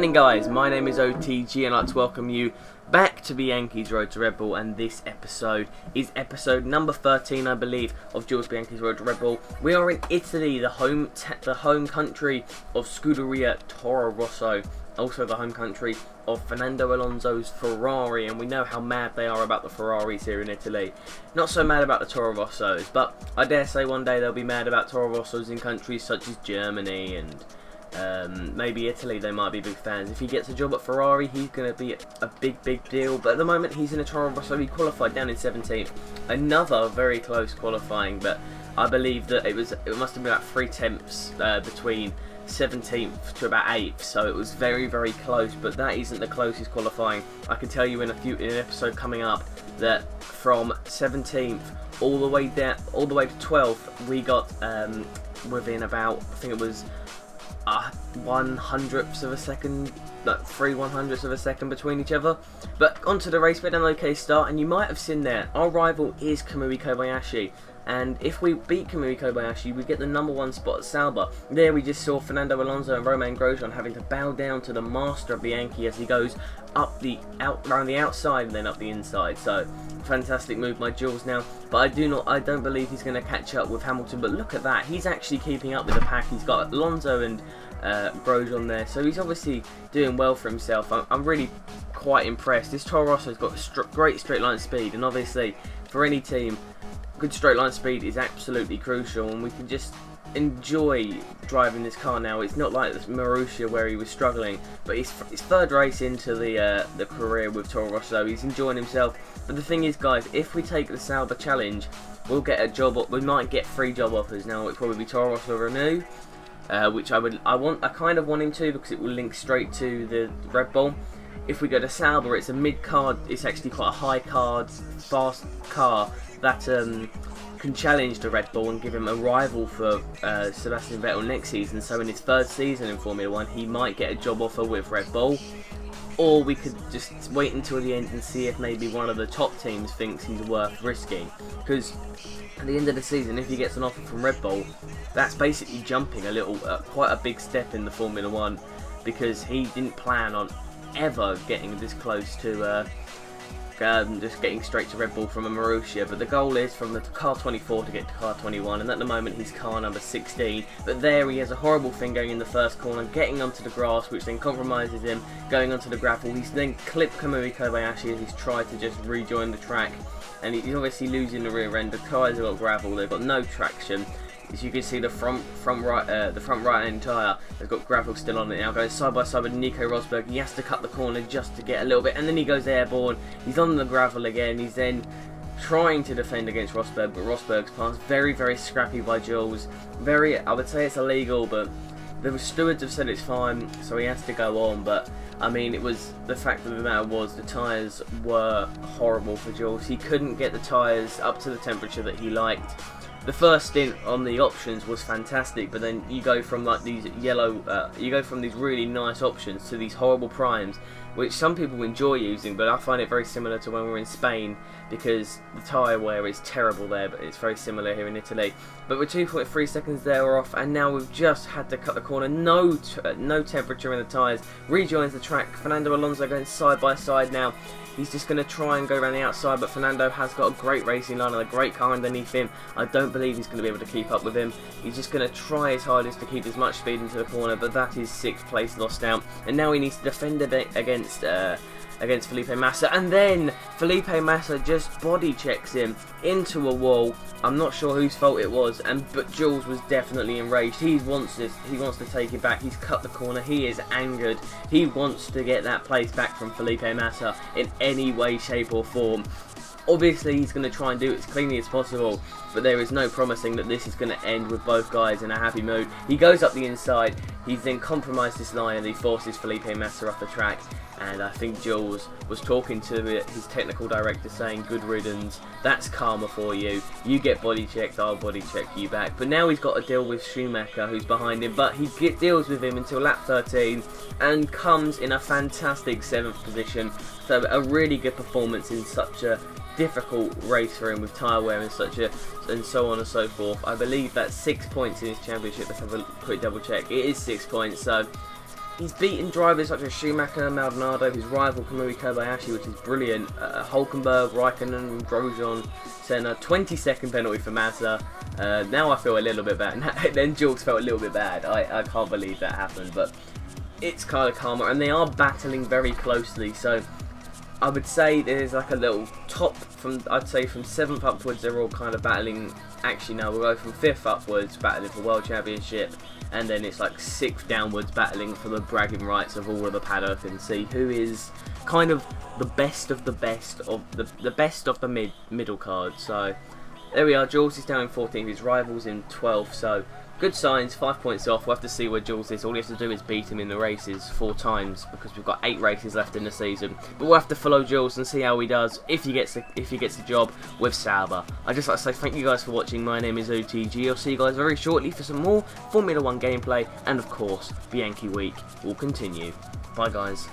evening guys, my name is OTG and I'd like to welcome you back to Bianchi's Road to Red Bull, and this episode is episode number 13 I believe of Jules Bianchi's Road to Red Bull. We are in Italy, the home country of Scuderia Toro Rosso, also the home country of Fernando Alonso's Ferrari, and we know how mad they are about the Ferraris here in Italy. Not so mad about the Toro Rossos, but I dare say one day they'll be mad about Toro Rossos in countries such as Germany and maybe Italy. They might be big fans. If he gets a job at Ferrari, he's going to be a big deal, but at the moment he's in a Toro Rosso. He qualified down in 17th. Another very close qualifying, but I believe that it must have been about 3 tenths between 17th to about 8th, so it was very close, but that isn't the closest qualifying. I can tell you in an episode coming up that from 17th all the way to 12th we got within about, I think it was 1/100ths of a second, like 3/100ths of a second between each other. But onto the race, we had an okay start, and you might have seen there, our rival is Kamui Kobayashi, and if we beat Kamui Kobayashi, we get the #1 spot at Sauber. There we just saw Fernando Alonso and Romain Grosjean having to bow down to the master of Bianchi as he goes around the outside and then up the inside. So fantastic move by Jules now, but I don't believe he's going to catch up with Hamilton. But look at that, he's actually keeping up with the pack. He's got Alonso and Grosjean there, so he's obviously doing well for himself. I'm really quite impressed. This Toro Rosso's got great straight line speed, and obviously for any team, good straight line speed is absolutely crucial, and we can just enjoy driving this car now. It's not like this Marussia where he was struggling, but his third race into the career with Toro Rosso, he's enjoying himself. But the thing is guys, if we take the Sauber challenge, we'll get a job. We might get 3 job offers now. It'll probably be Toro Rosso Renault, which I kind of want him to, because it will link straight to the Red Bull. If we go to Sauber, it's a mid-card, it's actually quite a high-card, fast car that can challenge the Red Bull and give him a rival for Sebastian Vettel next season. So in his 3rd season in Formula 1, he might get a job offer with Red Bull. Or we could just wait until the end and see if maybe one of the top teams thinks he's worth risking. Because at the end of the season, if he gets an offer from Red Bull, that's basically jumping a little, quite a big step in the Formula 1, because he didn't plan on ever getting this close to just getting straight to Red Bull from a Marussia. But the goal is from the car 24 to get to car 21, and at the moment he's car number 16. But there he has a horrible thing going in the first corner, getting onto the grass, which then compromises him, going onto the gravel. He's then clipped Kamui Kobayashi as he's tried to just rejoin the track, and he's obviously losing the rear end. The tyres have got gravel, they've got no traction. As you can see, the front right hand tyre has got gravel still on it now, going side by side with Nico Rosberg. He has to cut the corner just to get a little bit, and then he goes airborne. He's on the gravel again. He's then trying to defend against Rosberg, but Rosberg's pass very scrappy by Jules. I would say it's illegal, but the stewards have said it's fine, so he has to go on. But I mean, it was, the fact of the matter was, the tyres were horrible for Jules. He couldn't get the tyres up to the temperature that he liked. The first stint on the options was fantastic, but then you go from like these these really nice options to these horrible primes, which some people enjoy using, but I find it very similar to when we're in Spain, because the tyre wear is terrible there, but it's very similar here in Italy. But we're 2.3 seconds there, we're off, and now we've just had to cut the corner. No temperature in the tyres. Rejoins the track. Fernando Alonso going side by side now. He's just going to try and go around the outside, but Fernando has got a great racing line and a great car underneath him. I don't believe he's going to be able to keep up with him. He's just going to try his hardest to keep as much speed into the corner, but that is 6th place lost out. And now he needs to defend a bit against Felipe Massa, and then Felipe Massa just body checks him into a wall. I'm not sure whose fault it was, but Jules was definitely enraged. He wants to take it back. He's cut the corner. He is angered. He wants to get that place back from Felipe Massa in any way, shape or form. Obviously he's going to try and do it as cleanly as possible, but there is no promising that this is going to end with both guys in a happy mood. He goes up the inside, he's then compromised this line, and he forces Felipe Massa off the track. And I think Jules was talking to his technical director, saying, good riddance, that's karma for you. You get body checked, I'll body check you back. But now he's got to deal with Schumacher, who's behind him, but he deals with him until lap 13 and comes in a fantastic 7th position. So a really good performance in such a difficult race for him with tyre wear and so on and so forth. I believe that's 6 points in his championship. Let's have a quick double check. It is 6 points, so he's beaten drivers such as Schumacher, Maldonado, his rival Kamui Kobayashi, which is brilliant. Hulkenberg, Raikkonen, Grosjean, Senna. 20-second penalty for Massa. Now I feel a little bit bad. Then Jules felt a little bit bad. I can't believe that happened, but it's kind of karma, and they are battling very closely. So I would say there's like a little top from, I'd say from 7th upwards, they're all kind of battling. Actually, no, we'll go from 5th upwards, battling for World Championship, and then it's like 6th downwards, battling for the bragging rights of all of the paddock, and see who is kind of the best of the best of the best of the middle card. So there we are. Jules is down in 14th, his rivals in 12th. So good signs, 5 points off. We'll have to see where Jules is. All he has to do is beat him in the races 4 times, because we've got 8 races left in the season. But we'll have to follow Jules and see how he does, if he gets the job with Sauber. I'd just like to say thank you guys for watching. My name is OTG. I'll see you guys very shortly for some more Formula 1 gameplay, and of course, Bianchi Week will continue. Bye guys.